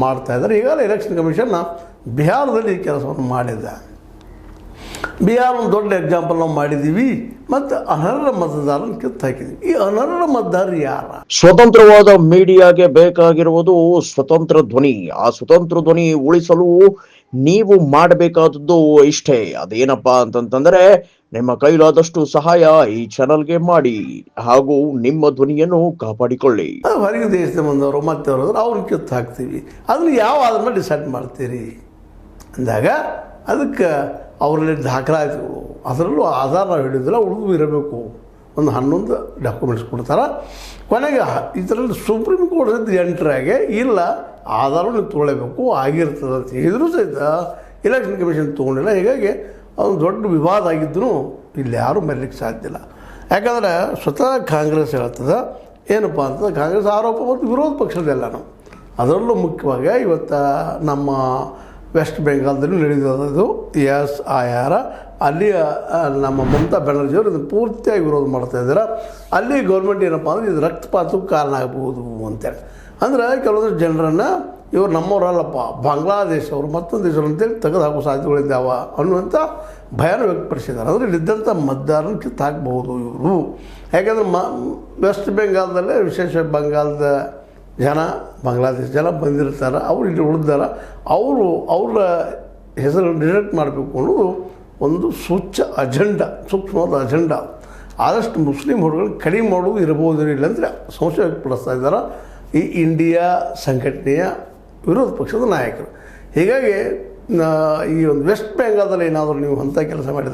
ಮಾಡ್ತಾಯಿದ್ದಾರೆ. ಈಗಾಗಲೇ ಎಲೆಕ್ಷನ್ ಕಮಿಷನ್ನ ಬಿಹಾರದಲ್ಲಿ ಈ ಕೆಲಸವನ್ನು ಮಾಡಿದೆ. ಬಿಹಾರ ಒಂದು ದೊಡ್ಡ ಎಕ್ಸಾಂಪಲ್ ನಾವು ಮಾಡಿದ್ದೀವಿ. ಮತ್ತು ಅನರ್ಹ ಮತದಾರನ ಕಿತ್ತು ಹಾಕಿದ್ದೀವಿ. ಈ ಅನರ್ಹ ಮತದಾರರು ಯಾರ? ಸ್ವತಂತ್ರವಾದ ಮೀಡಿಯಾಗೆ ಬೇಕಾಗಿರುವುದು ಸ್ವತಂತ್ರ ಧ್ವನಿ. ಆ ಸ್ವತಂತ್ರ ಧ್ವನಿ ಉಳಿಸಲು ನೀವು ಮಾಡಬೇಕಾದದ್ದು ಇಷ್ಟೇ. ಅದೇನಪ್ಪಾ ಅಂತಂತಂದ್ರೆ ನಿಮ್ಮ ಕೈಲಾದಷ್ಟು ಸಹಾಯ ಈ ಚಾನಲ್ಗೆ ಮಾಡಿ ಹಾಗೂ ನಿಮ್ಮ ಧ್ವನಿಯನ್ನು ಕಾಪಾಡಿಕೊಳ್ಳಿ. ಹೊರಗೆ ದೇಶದ ಬಂದವರು ಮತ್ತೆ ಅವ್ರನ್ನ ಕಿತ್ತು ಹಾಕ್ತೀವಿ. ಅದನ್ನು ಯಾವ ಆದ್ಮೇಲೆ ಡಿಸೈಡ್ ಮಾಡ್ತೀರಿ ಅಂದಾಗ ಅದಕ್ಕೆ ಅವರಲ್ಲಿ ದಾಖಲಾತಿಗಳು, ಅದರಲ್ಲೂ ಆಧಾರ ನಾವು ಹಿಡಿದಿಲ್ಲ, ಉಳಿದು ಇರಬೇಕು. ಒಂದು 11 ಡಾಕ್ಯುಮೆಂಟ್ಸ್ ಕೊಡ್ತಾರೆ. ಕೊನೆಗೆ ಇದರಲ್ಲಿ ಸುಪ್ರೀಂ ಕೋರ್ಟ್ ಎಂಟ್ರಾಗೆ ಇಲ್ಲ ಆಧಾರ ನೀವು ತೊಗೊಳ್ಳೇಬೇಕು ಆಗಿರ್ತದೆ ಅಂತ ಹೇಳಿದ್ರು ಸಹಿತ ಎಲೆಕ್ಷನ್ ಕಮಿಷನ್ ತೊಗೊಂಡಿಲ್ಲ. ಹೀಗಾಗಿ ಅದು ದೊಡ್ಡ ವಿವಾದ ಆಗಿದ್ದೂ ಇಲ್ಲಿ ಯಾರೂ ಮರೀಲಿಕ್ಕೆ ಸಾಧ್ಯ ಇಲ್ಲ. ಯಾಕಂದರೆ ಸ್ವತಃ ಕಾಂಗ್ರೆಸ್ ಹೇಳ್ತದೆ ಏನಪ್ಪ ಅಂತಂದ್ರೆ ಕಾಂಗ್ರೆಸ್ ಆರೋಪ ಮತ್ತು ವಿರೋಧ ಪಕ್ಷದೆಲ್ಲನೂ. ಅದರಲ್ಲೂ ಮುಖ್ಯವಾಗಿ ಇವತ್ತು ನಮ್ಮ ವೆಸ್ಟ್ ಬೆಂಗಾಲ್ದಲ್ಲಿ ನಡೆದಿರೋದು SIR. ಅಲ್ಲಿ ನಮ್ಮ ಮಮತಾ ಬ್ಯಾನರ್ಜಿಯವರು ಇದನ್ನು ಪೂರ್ತಿಯಾಗಿ ವಿರೋಧ ಮಾಡ್ತಾಯಿದ್ದಾರೆ. ಅಲ್ಲಿ ಗೌರ್ಮೆಂಟ್ ಏನಪ್ಪ ಅಂದರೆ ಇದು ರಕ್ತಪಾತಕ್ಕೆ ಕಾರಣ ಆಗ್ಬೋದು ಅಂತೇಳಿ. ಅಂದರೆ ಕೆಲವೊಂದು ಜನರನ್ನು ಇವರು ನಮ್ಮವರಲ್ಲಪ್ಪ ಬಾಂಗ್ಲಾದೇಶವರು ಮತ್ತೊಂದು ದೇಶವರು ಅಂತೇಳಿ ತೆಗೆದು ಹಾಕೋ ಸಾಧ್ಯತೆಗಳಿದ್ದಾವ ಅನ್ನುವಂಥ ಭಯನ ವ್ಯಕ್ತಪಡಿಸಿದ್ದಾರೆ. ಅಂದರೆ ಇಲ್ಲಿದ್ದಂಥ ಮತದಾರನ ಕಿತ್ತು ಹಾಕ್ಬೋದು ಇವರು. ಯಾಕೆಂದರೆ ವೆಸ್ಟ್ ಬೆಂಗಾಲ್ದಲ್ಲೇ ವಿಶೇಷ ಬಂಗಾಲದ ಜನ, ಬಾಂಗ್ಲಾದೇಶ ಜನ ಬಂದಿರ್ತಾರೆ. ಅವರು ಇಲ್ಲಿ ಉಳಿದಾರ. ಅವರ ಹೆಸರನ್ನು ಡಿಟೆಕ್ಟ್ ಮಾಡಬೇಕು ಅನ್ನೋದು ಒಂದು ಸೂಕ್ಷ್ಮವಾದ ಅಜೆಂಡಾ. ಆದಷ್ಟು ಮುಸ್ಲಿಂ ಹುಡುಗರು ಕಡಿಮೆ ಮಾಡೋದು ಇರ್ಬೋದು ಇಲ್ಲ ಅಂದರೆ ಸಂಶಯ ವ್ಯಕ್ತಪಡಿಸ್ತಾ ಇದ್ದಾರೆ ಈ ಇಂಡಿಯಾ ಸಂಘಟನೆಯ ವಿರೋಧ ಪಕ್ಷದ ನಾಯಕರು. ಹೀಗಾಗಿ ಈ ಒಂದು ವೆಸ್ಟ್ ಬೆಂಗಾಲ್ದಲ್ಲಿ ಏನಾದರೂ ನೀವು ಅಂಥ ಕೆಲಸ ಮಾಡಿದ್ದಾರೆ